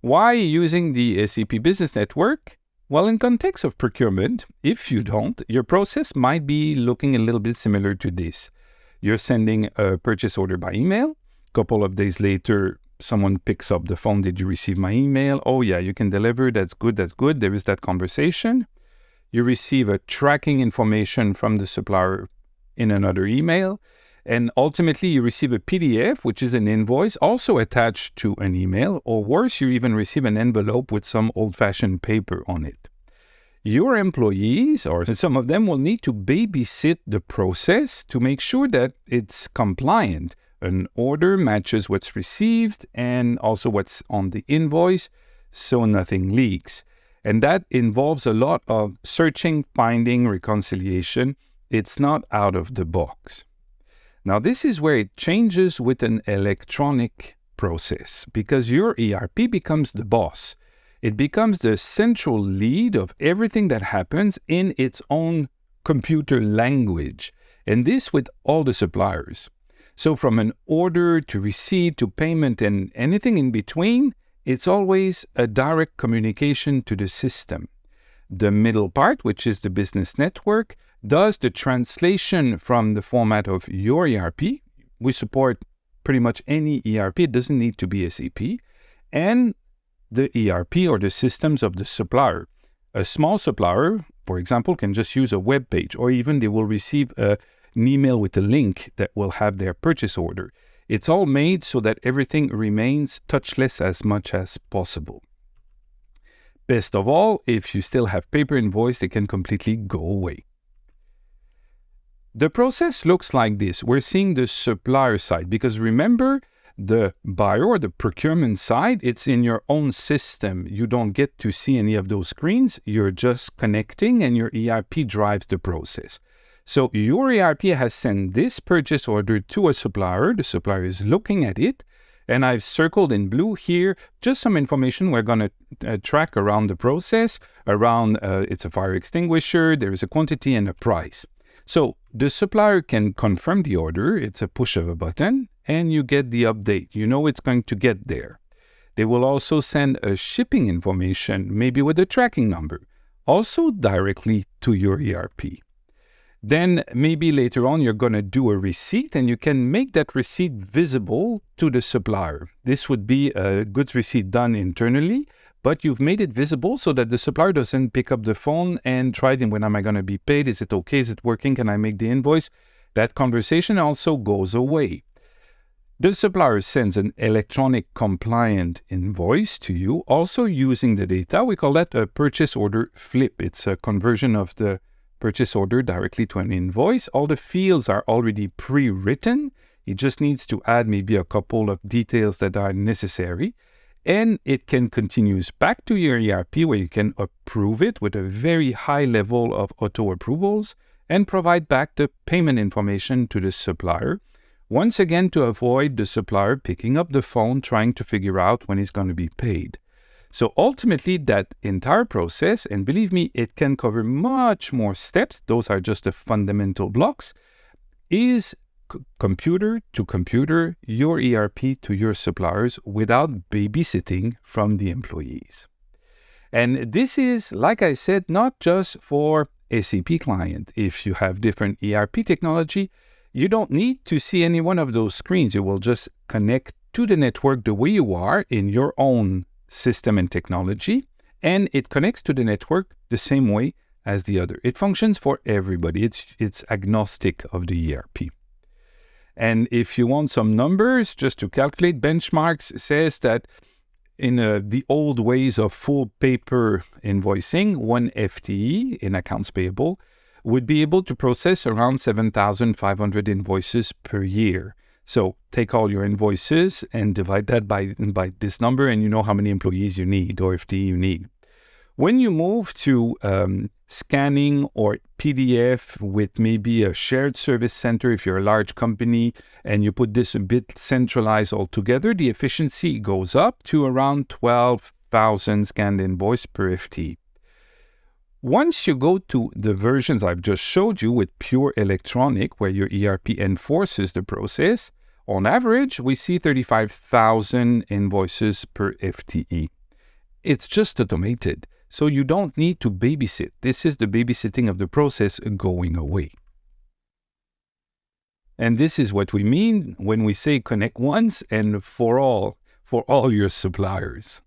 Why using the SAP Business Network? Well, in context of procurement, if you don't, your process might be looking a little bit similar to this. You're sending a purchase order by email. A couple of days later, someone picks up the phone. Did you receive my email? Oh, yeah, you can deliver. That's good. That's good. There is that conversation. You receive a tracking information from the supplier in another email. And ultimately, you receive a PDF, which is an invoice, also attached to an email. Or worse, you even receive an envelope with some old-fashioned paper on it. Your employees, or some of them, will need to babysit the process to make sure that it's compliant. An order matches what's received and also what's on the invoice, so nothing leaks. And that involves a lot of searching, finding, reconciliation. It's not out of the box. Now, this is where it changes with an electronic process because your ERP becomes the boss. It becomes the central lead of everything that happens in its own computer language, and this with all the suppliers. So from an order to receipt to payment and anything in between, it's always a direct communication to the system. The middle part, which is the business network, does the translation from the format of your ERP. We support pretty much any ERP. It doesn't need to be SAP. And the ERP or the systems of the supplier. A small supplier, for example, can just use a web page, or even they will receive an email with a link that will have their purchase order. It's all made so that everything remains touchless as much as possible. Best of all, if you still have paper invoice, they can completely go away. The process looks like this. We're seeing the supplier side because remember, the buyer or the procurement side, it's in your own system. You don't get to see any of those screens. You're just connecting and your ERP drives the process. So your ERP has sent this purchase order to a supplier. The supplier is looking at it. And I've circled in blue here just some information we're going to track around the process. Around it's a fire extinguisher, there is a quantity and a price. So the supplier can confirm the order. It's a push of a button. And you get the update. You know it's going to get there. They will also send a shipping information, maybe with a tracking number, also directly to your ERP. Then maybe later on you're going to do a receipt and you can make that receipt visible to the supplier. This would be a goods receipt done internally, but you've made it visible so that the supplier doesn't pick up the phone and try, when am I going to be paid? Is it okay? Is it working? Can I make the invoice? That conversation also goes away. The supplier sends an electronic compliant invoice to you, also using the data. We call that a purchase order flip. It's a conversion of the purchase order directly to an invoice. All the fields are already pre-written. It just needs to add maybe a couple of details that are necessary. And it can continue back to your ERP where you can approve it with a very high level of auto approvals and provide back the payment information to the supplier. Once again, to avoid the supplier picking up the phone trying to figure out when he's going to be paid. So ultimately, that entire process, and believe me, it can cover much more steps, those are just the fundamental blocks, is computer to computer, your ERP to your suppliers without babysitting from the employees. And this is, like I said, not just for SAP client. If you have different ERP technology, you don't need to see any one of those screens. You will just connect to the network the way you are in your own system and technology, and it connects to the network the same way as the other. It functions for everybody. It's agnostic of the ERP. And if you want some numbers, just to calculate, benchmarks says that in the old ways of full paper invoicing, one FTE in accounts payable would be able to process around 7,500 invoices per year. So take all your invoices and divide that by this number, and you know how many employees you need or FTE you need. When you move to scanning or PDF with maybe a shared service center, if you're a large company, and you put this a bit centralized altogether, the efficiency goes up to around 12,000 scanned invoice per FTE. Once you go to the versions I've just showed you with pure electronic, where your ERP enforces the process, on average, we see 35,000 invoices per FTE. It's just automated, so you don't need to babysit. This is the babysitting of the process going away. And this is what we mean when we say connect once and for all your suppliers.